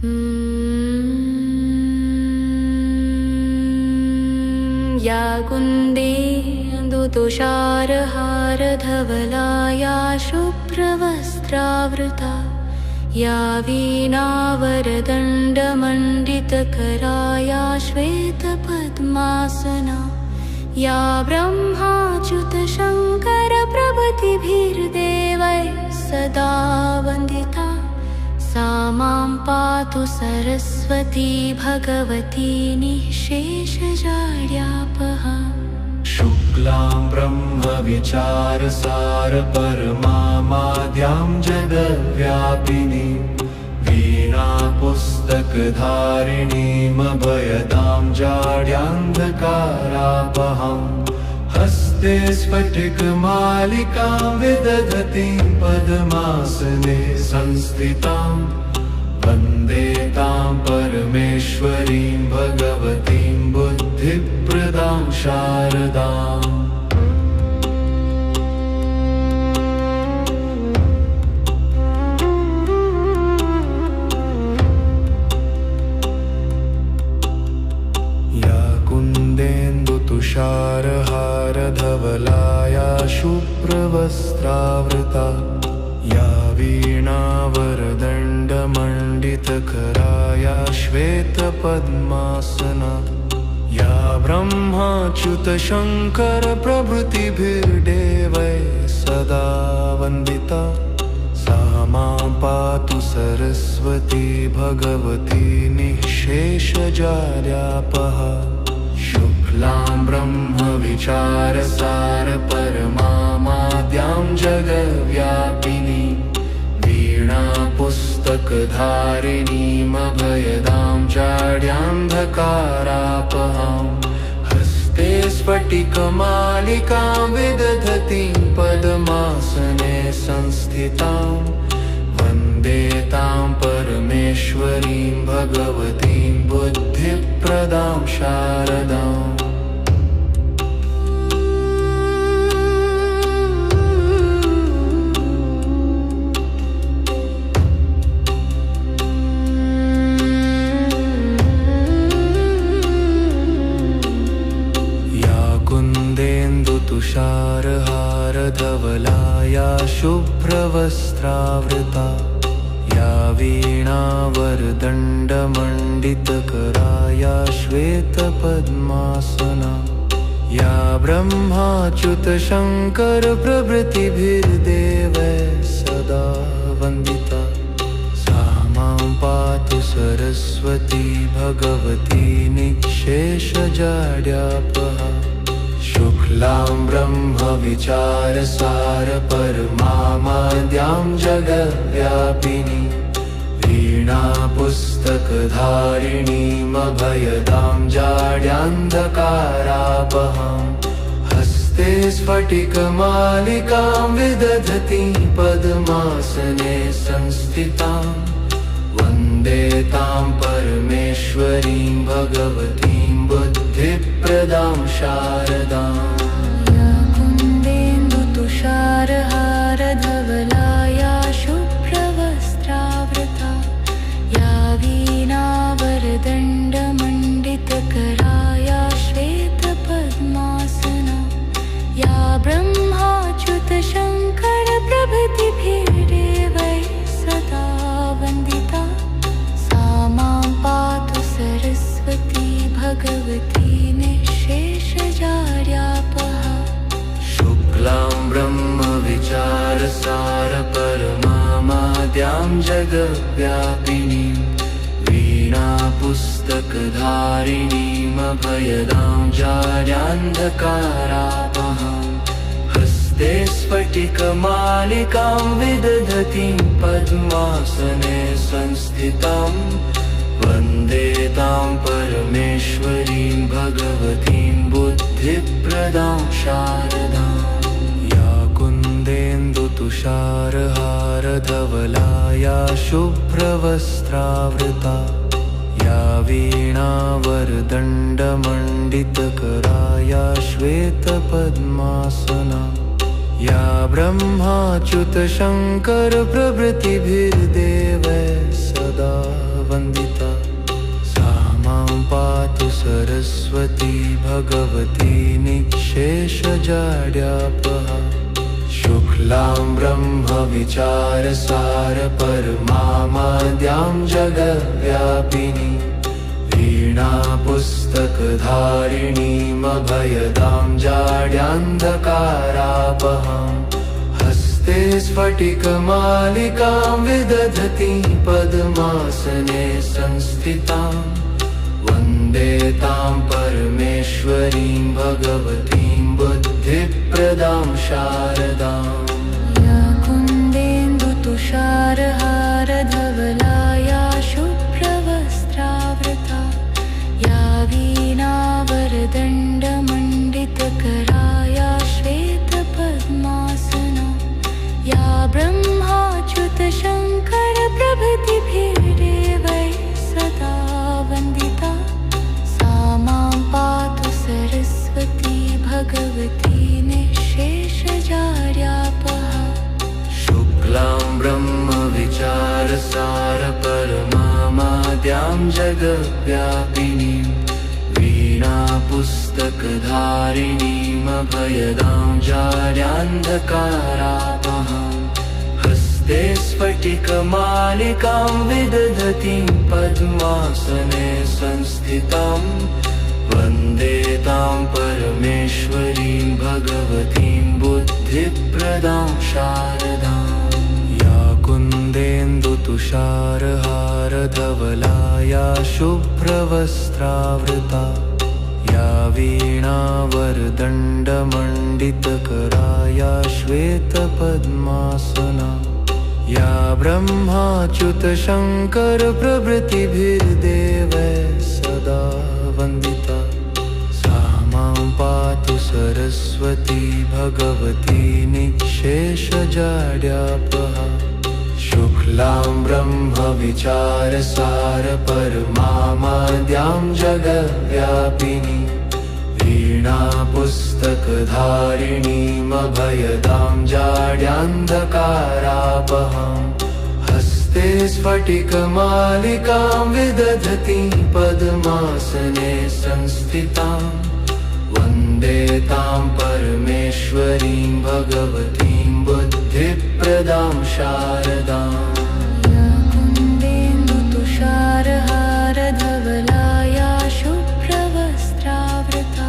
या कुन्देन्दुतुषारहारधवला या शुभ्रवस्त्रावृता या वीणावरदण्डमण्डितकरा या श्वेतपद्मासना या ब्रह्माच्युतशङ्करप्रभृतिभिर्देवैः सदा वन्दिता सा मां पातु सरस्वती भगवती निःशेषजाड्यापहा। शुक्लां ब्रह्मविचारसारपरमामाद्यां जगद्व्यापिनीं वीणापुस्तकधारिणीमभयदां जाड्यान्धकारापहां हस्ते स्फटिकमालिकां विदधतीं पद्मासने संस्थितां वन्दे तां परमेश्वरीं भगवतीं बुद्धिप्रदां शारदाम्। या कुन्देन्दुतुषारहारधवला या शुभ्रवस्त्रावृता या वीणावरदण्डमण्डितकरा या श्वेतपद्मासना या ब्रह्माच्युतशङ्करप्रभृतिभिर्देवैः सदा वन्दिता सा मां पातु सरस्वती भगवती निःशेषजाड्यापहा। शुक्लां ब्रह्मविचारसारपरमामाद्यां जगद्व्यापिनीं वीणापुस्तकधारिणीमभयदां जाड्यान्धकारापहां हस्ते स्फटिकमालिकां विदधतीं पद्मासने संस्थितां वन्दे तां परमेश्वरीं भगवतीं बुद्धिप्रदां शारदाम्। तुषारहारधवला या शुभ्रवस्त्रावृता या वीणावरदण्डमण्डितकरा या श्वेतपद्मासना या ब्रह्माच्युतशङ्करप्रभृतिभिर्देवैः सदा वन्दिता सा मां पातु सरस्वती भगवती निःशेषजाड्यापहा। शुक्लां ब्रह्मविचारसारपरमामाद्यां जगद्व्यापिनीं वीणापुस्तकधारिणीमभयदां जाड्यान्धकारापहां हस्ते स्फटिकमालिकां विदधतीं पद्मासने संस्थितां वन्दे तां परमेश्वरीं भगवतीं बुद्धिप्रदां शारदाम्। या कुन्देन्दुतुषारहारधवला या शुभ्रवस्त्रावृता या वीणावरदण्डमण्डितकरा या श्वेतपद्मासना या ब्रह्माच्युतशङ्करप्रभृतिभिर्देवैः सदा वन्दिता सा मां पातु सरस्वती भगवती निःशेषजाड्यापहा। शुक्लां ब्रह्मविचारसारपरमामाद्यां जगद्व्यापिनीं वीणापुस्तकधारिणीमभयदां जाड्यान्धकारापहां हस्ते स्फटिकमालिकां विदधतीं पद्मासने संस्थितां वन्दे तां परमेश्वरीं भगवतीं बुद्धिप्रदां शारदाम्। या कुन्देन्दुतुषारहारधवला या शुभ्रवस्त्रावृता या वीणावरदण्डमण्डितकरा या श्वेतपद्मासना या ब्रह्माच्युतशङ्करप्रभृतिभिर्देवैः सदा वन्दिता सा मां पातु सरस्वती भगवती निःशेषजाड्यापहा शुक्लां ब्रह्मविचारसार परमामाद्यां जगद्व्यापिनी वीणा पुस्तकधारिणीमभयदां जाड्यान्धकारापहां हस्ते स्फटिकमालिकां विदधतीं पद्मासने संस्थितां वन्दे तां परमेश्वरीं भगवतीं बुद्धिप्रदां शारदाम् या कुन्देन्दुतुषारहारधवलाया शुभ्रवस्त्रावृता या वीणावरदण्डमण्डितकराया श्वेतपद्मासना या ब्रह्माच्युतशङ्करप्रभृतिभिर्देवैः सदा वन्दिता सा मां पातु सरस्वती भगवती निःशेषजाड्यापहा शुक्लां ब्रह्मविचारसार परमामाद्यां जगद्व्यापिनीं वीणा पुस्तकधारिणीमभयदां जाड्यान्धकारापहां हस्ते स्फटिकमालिकां विदधतीं पद्मासने संस्थितां वन्दे तां परमेश्वरीं भगवतीं बुद्धिप्रदां शारदाम् या कुन्देन्दुतुषारहारधवलाया शुभ्रवस्त्रावृता या वीणावरदण्डमण्डितकराया श्वेतपद्मासना या ब्रह्माच्युतशङ्करप्रभृतिभिर्देवैः सदा वन्दिता सा मां पातु सरस्वती भगवती निःशेषजाड्यापहा शुक्लां ब्रह्मविचारसार परमामाद्यां जगद्व्यापिनी वीणा पुस्तकधारिणीमभयदां जाड्यान्धकारापहां हस्ते स्फटिकमालिकां विदधतीं पद्मासने संस्थितां वन्दे तां परमेश्वरीं भगवतीं बुद्धिप्रदां शारदाम् या कुन्देन्दुतुषारहारधवलाया शुभ्रवस्त्रावृता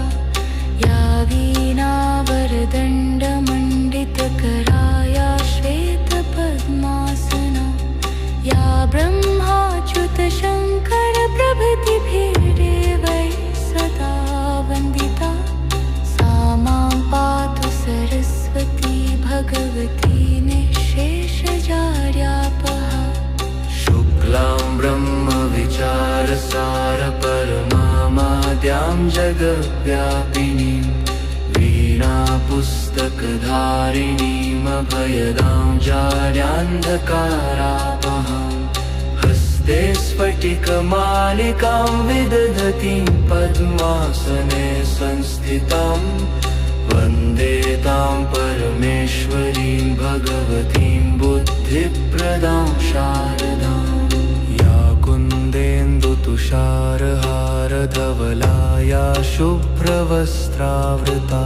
या वीणावरदण्डमण्डितकराया श्वेतपद्मासना या ब्रह्माच्युतशङ्करप्रभृतिभिर्देवैः सदा वन्दिता सा मां पातु सरस्वती भगवती निःशेषजाड्यापहा शुक्लां ब्रह्मविचारसार परमामाद्यां जगद्व्यापिनीं वीणा पुस्तकधारिणीमभयदां जाड्यान्धकारापहां हस्ते स्फटिकमालिकां विदधतीं पद्मासने संस्थितां वन्दे तां परमेश्वरीं भगवतीं बुद्धिप्रदां शारदाम् या कुन्देन्दुतुषारहारधवलाया शुभ्रवस्त्रावृता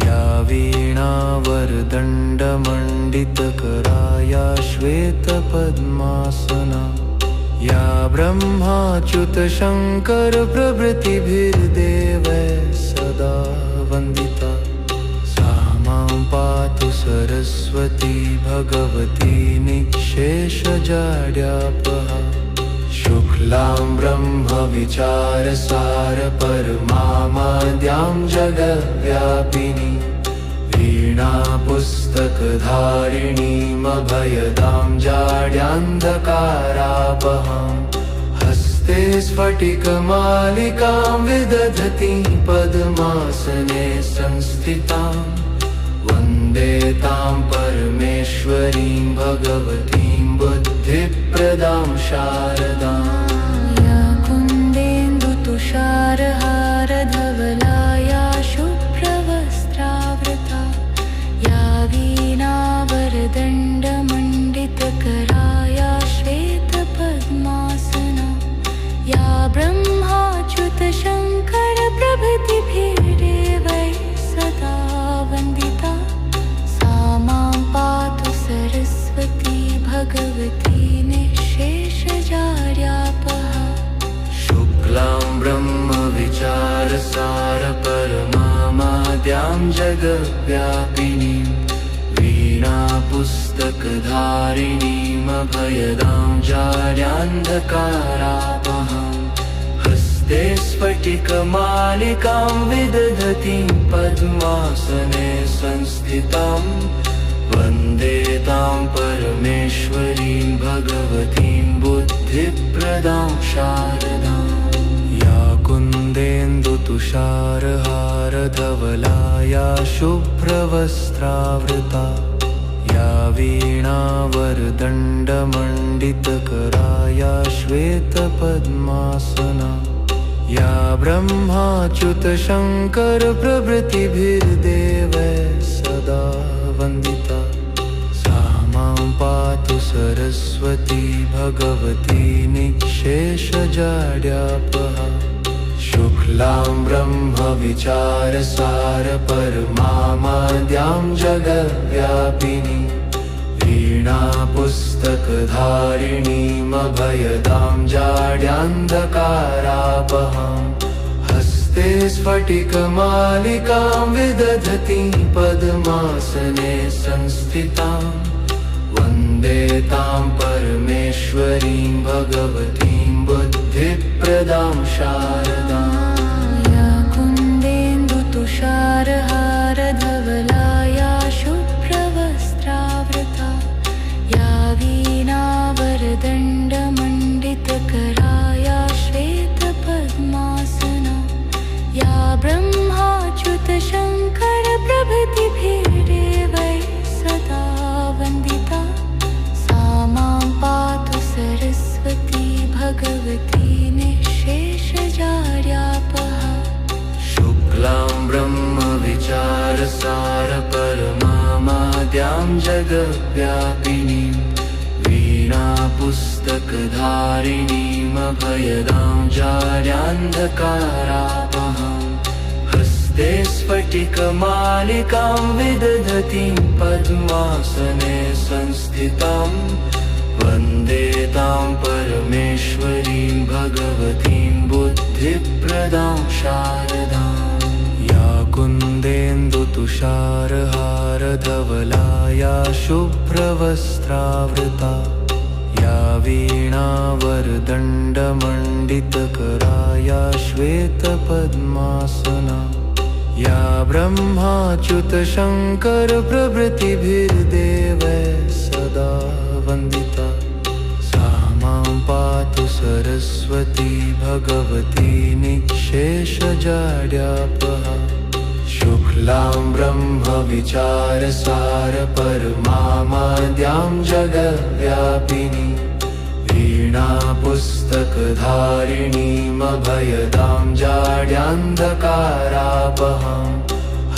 या वीणावरदण्डमण्डितकराया श्वेतपद्मासना या ब्रह्माच्युतशङ्करप्रभृतिभिर्देवैः सदा वन्दिता सा मां पातु सरस्वती भगवती निःशेषजाड्यापहा शुक्लां ब्रह्मविचारसार परमामाद्यां जगद्व्यापिनी वीणा पुस्तकधारिणीमभयदां जाड्यान्धकारापहां हस्ते स्फटिकमालिकां विदधतीं पद्मासने संस्थितां वन्दे तां परमेश्वरीं भगवतीं बुद्धिप्रदां शारदाम् या कुन्देन्दुतुषारहारधवलाया शुभ्रवस्त्रावृता या वीणावरदण्डमण्डितकराया श्वेतपद्मासना भगवती निःशेषजाड्यापहा शुक्लां ब्रह्मविचारसारपरमामाद्यां जगद्व्यापिनीं वीणापुस्तकधारिणीमभयदां जाड्यान्धकारापहां हस्ते स्फटिकमालिकां विदधतीं पद्मासने संस्थितां वन्दे तां परमेश्वरीं भगवतीं बुद्धिप्रदां शारदां या कुन्देन्दुतुषारहारधवला या शुभ्रवस्त्रावृता या वीणावरदण्डमण्डितकरा या श्वेतपद्मासना या ब्रह्माच्युतशङ्करप्रभृतिभिर्देवैः सदा वन्दिता सा मां पातु सरस्वती भगवती निःशेषजाड्यापहा शुक्लां ब्रह्मविचारसारपरमामाद्यां जगद्व्यापिनीं वीणापुस्तकधारिणीमभयदां जाड्यान्धकारापहां हस्ते स्फटिकमालिकां विदधतीं पद्मासने संस्थितां वन्दे तां परमेश्वरीं भगवतीं बुद्धिप्रदां शारदां या कुन्देन्दुतुषारहारधवला या शुभ्रवस्त्रावृता या वीणावरदण्डमण्डितकरा या श्वेतपद्मासना या ब्रह्माच्युतशङ्करप्रभृतिभिर्देवैः सदा वन्दिता सा मां पातु सरस्वती भगवती निःशेषजाड्यापहा शुक्लां ब्रह्मविचारसारपरमामाद्यां जगद्व्यापिनीं वीणापुस्तकधारिणीमभयदां जाड्यान्धकारापहां हस्ते स्फटिकमालिकां विदधतीं पद्मासने संस्थितां वन्दे तां परमेश्वरीं भगवतीं बुद्धिप्रदां शारदां या कुन्देन्दुतुषारहारधवला या शुभ्रवस्त्रावृता या वीणावरदण्डमण्डितकरा या श्वेतपद्मासना या ब्रह्माच्युतशङ्करप्रभृतिभिर्देवैः सदा वन्दिता सा मां पातु सरस्वती भगवती निःशेषजाड्यापहा शुक्लां ब्रह्मविचारसारपरमामाद्यां जगद्व्यापिनीं वीणापुस्तकधारिणीमभयदां जाड्यान्धकारापहां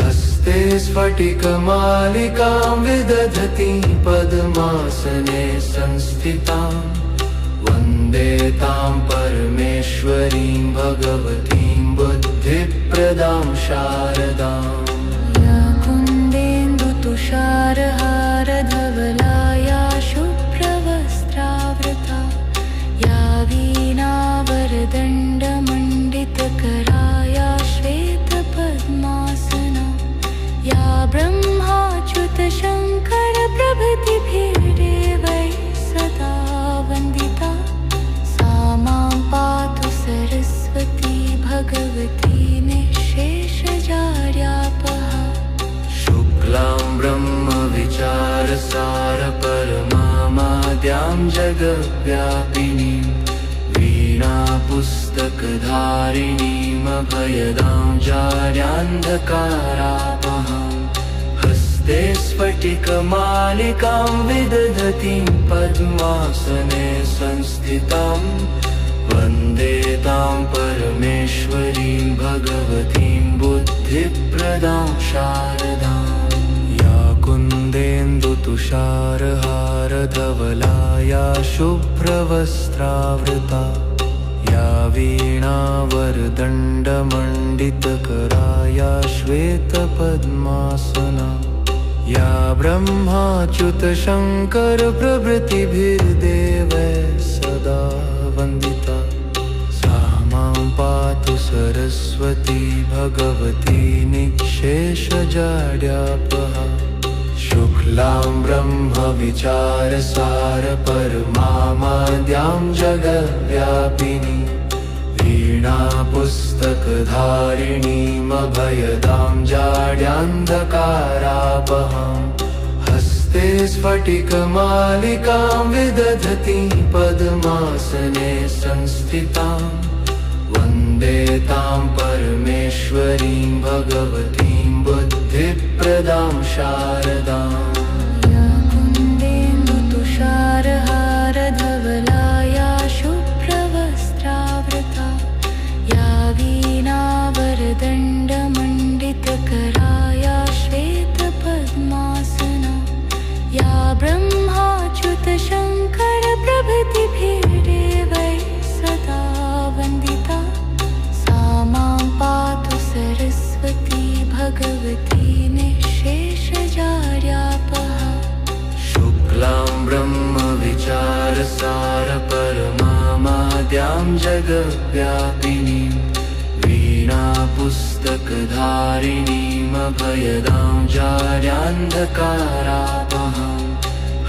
हस्ते स्फटिकमालिकां विदधतीं पद्मासने संस्थितां वन्दे तां परमेश्वरीं भगवतीं बुद्धिप्रदां शारदां या कुन्देन्दुतुषारहारधवला या शुभ्रवस्त्रावृता या वीणावरदण्डमण्डितकरा या श्वेतपद्मासना या ब्रह्माच्युतशङ्करप्रभृतिभिर्देवैः सदा वन्दिता सा मां पातु सरस्वती भगवती निःशेषजाड्यापहा शुक्लां ब्रह्मविचारसारपरमामाद्यां जगद्व्यापिनीं वीणापुस्तकधारिणीमभयदां जाड्यान्धकारापहां हस्ते स्फटिकमालिकां विदधतीं पद्मासने संस्थितां वन्दे तां परमेश्वरीं भगवतीं बुद्धिप्रदां शारदां या कुन्देन्दुतुषारहारधवला या शुभ्रवस्त्रावृता या वीणावरदण्डमण्डितकरा या श्वेतपद्मासना या ब्रह्माच्युत शङ्कर प्रभृतिभिर्देवैः सदा वन्दिता सा मां पातु सरस्वती भगवती निःशेषजाड्यापहा शुक्लां ब्रह्मविचारसारपरमामाद्यां जगद्व्यापिनी वीणापुस्तकधारिणीमभयदां जाड्यान्धकारापहां हस्ते स्फटिकमालिकां विदधतीं पद्मासने संस्थितां वन्दे तां परमेश्वरीं भगवतीं बुद्धिप्रदां शारदाम् या कुन्देन्दुतुषारहारधवला या शुभ्रवस्त्रावृता या वीणावरदण्डमण्डितकरा या श्वेतपद्मासना या ब्रह्माच्युतशङ्करप्रभृतिभिर्देवैः सदा वन्दिता सा मां पातु सरस्वती भगवती निःशेषजाड्यापहा शुक्लां ब्रह्मविचारसारपरमामाद्यां जगद्व्यापिनीं वीणापुस्तकधारिणीमभयदां जाड्यान्धकारापहां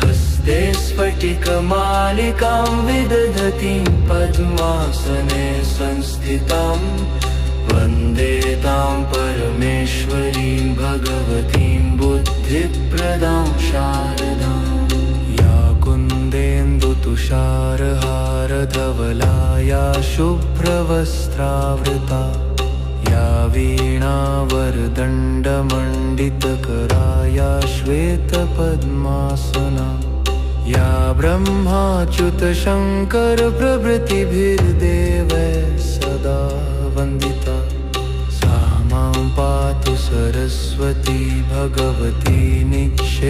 हस्ते स्फटिकमालिकां विदधतीं पद्मासने संस्थितां वन्दे तां परमेश्वरीं भगवतीं बुद्धिप्रदां शारदाम् या कुन्देन्दुतुषारहारधवला या शुभ्रवस्त्रावृता या वीणावरदण्डमण्डितकरा या श्वेतपद्मासना या ब्रह्माच्युतशङ्करप्रभृतिभिर्देवैः सदा वन्दिता सा मां पातु सरस्वती भगवती निःशेषजाड्यापहा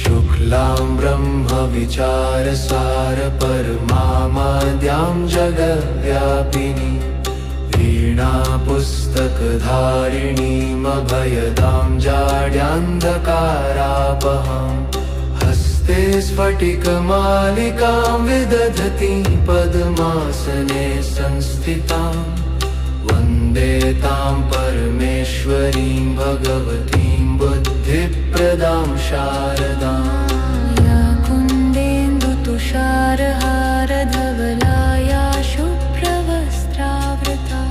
शुक्लां ब्रह्मविचारसारपरमामाद्यां जगद्व्यापिनी वीणापुस्तकधारिणीमभयदां जाड्यान्धकारापहां हस्ते स्फटिकमालिकां विदधतीं पद्मासने संस्थितां वन्दे तां परमेश्वरीं भगवतीं बुद्धिप्रदां शारदाम् या कुन्देन्दुतुषारहारधवला या शुभ्रवस्त्रावृता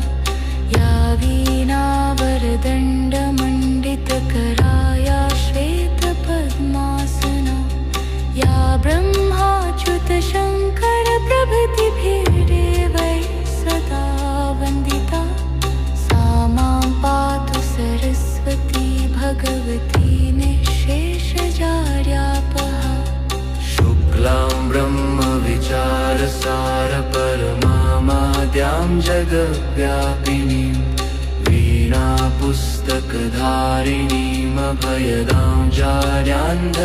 या वीणावरदण्डमण्डितकरा या श्वेतपद्मासना या ब्रह्माच्युतशङ्करप्रभृतिभिर्देवैः सदा वन्दिता सा मां पातु सरस्वती भगवती निःशेषजाड्यापहा शुक्लां ब्रह्मविचारसारपरमामाद्यां जगद्व्यापिनीं वीणापुस्तकधारिणीमभयदां जाड्यान्धकारापहां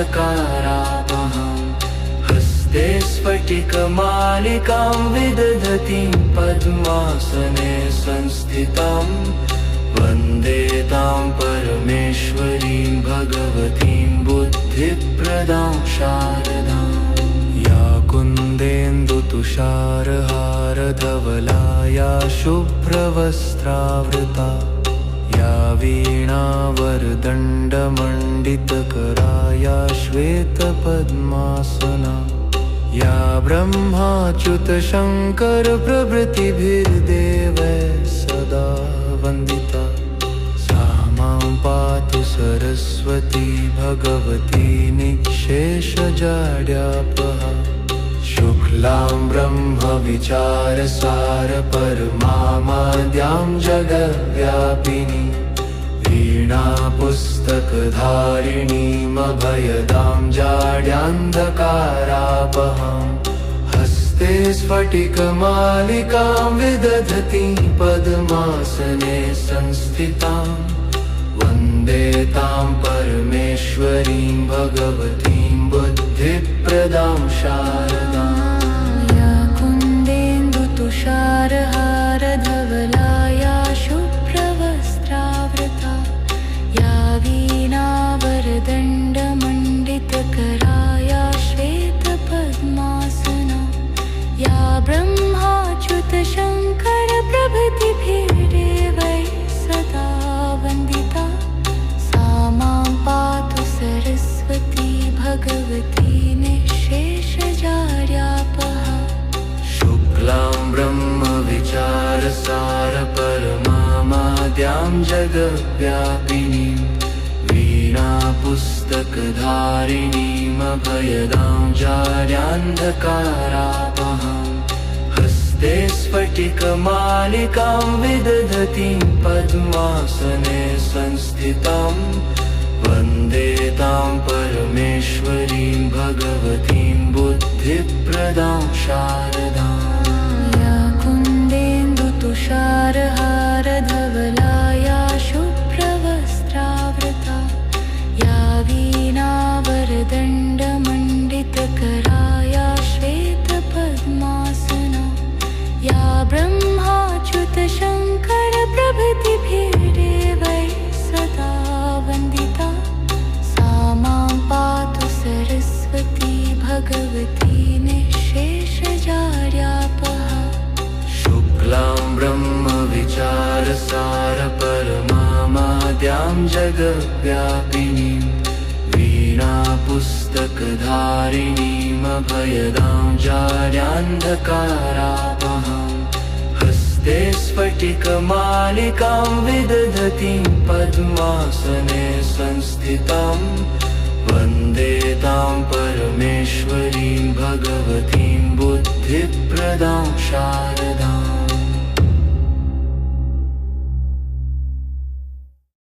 हस्ते स्फटिकमालिकां विदधतीं पद्मासने संस्थितां वन्दे तां परमेश्वरीं भगवतीं बुद्धिप्रदां शारदाम् या कुन्देन्दुतुषारहारधवला या शुभ्रवस्त्रावृता या वीणावरदण्डमण्डितकरा या श्वेतपद्मासना या ब्रह्माच्युतशङ्करप्रभृतिभिर्देवैः सदा वन्दिता सा मां पातु सरस्वती भगवती निःशेषजाड्यापहा शुक्लां ब्रह्मविचारसारपरमामाद्यां जगद्व्यापिनी वीणापुस्तकधारिणीमभयदां जाड्यान्धकारापहां हस्ते स्फटिकमालिकां विदधतीं पद्मासने संस्थितां वन्दे तां परमेश्वरीं भगवतीं बुद्धिप्रदां शारदाम् या कुन्देन्दुतुषारहारधवला या शुभ्रवस्त्रावृता या जगव्यापिनीं वीणापुस्तकधारिणीम् अभयदां जाड्यान्धकारापहां हस्ते स्फटिकमालिकां विदधतीं पद्मासने संस्थितां वन्दे तां परमेश्वरीं भगवतीं बुद्धिप्रदां शारदाम् या कुन्देन्दुतुषारहारधवला या शुभ्रवस्त्रावृता या वीणावरदण्डमण्डितकरा या श्वेतपद्मासना या ब्रह्माच्युतशङ्करप्रभृतिभिर्देवैः सदा वन्दिता सा मां पातु सरस्वती भगवती निःशेषजाड्यापहा शुक्लां ब्रह्मविचारसारपरमामाद्यां जगव्यापिनीं वीणापुस्तकधारिणीम् अभयदां जाड्यान्धकारापहां हस्ते स्फटिकमालिकां विदधतीं पद्मासने संस्थितां वन्दे तां परमेश्वरीं भगवतीं बुद्धिप्रदां शारदाम्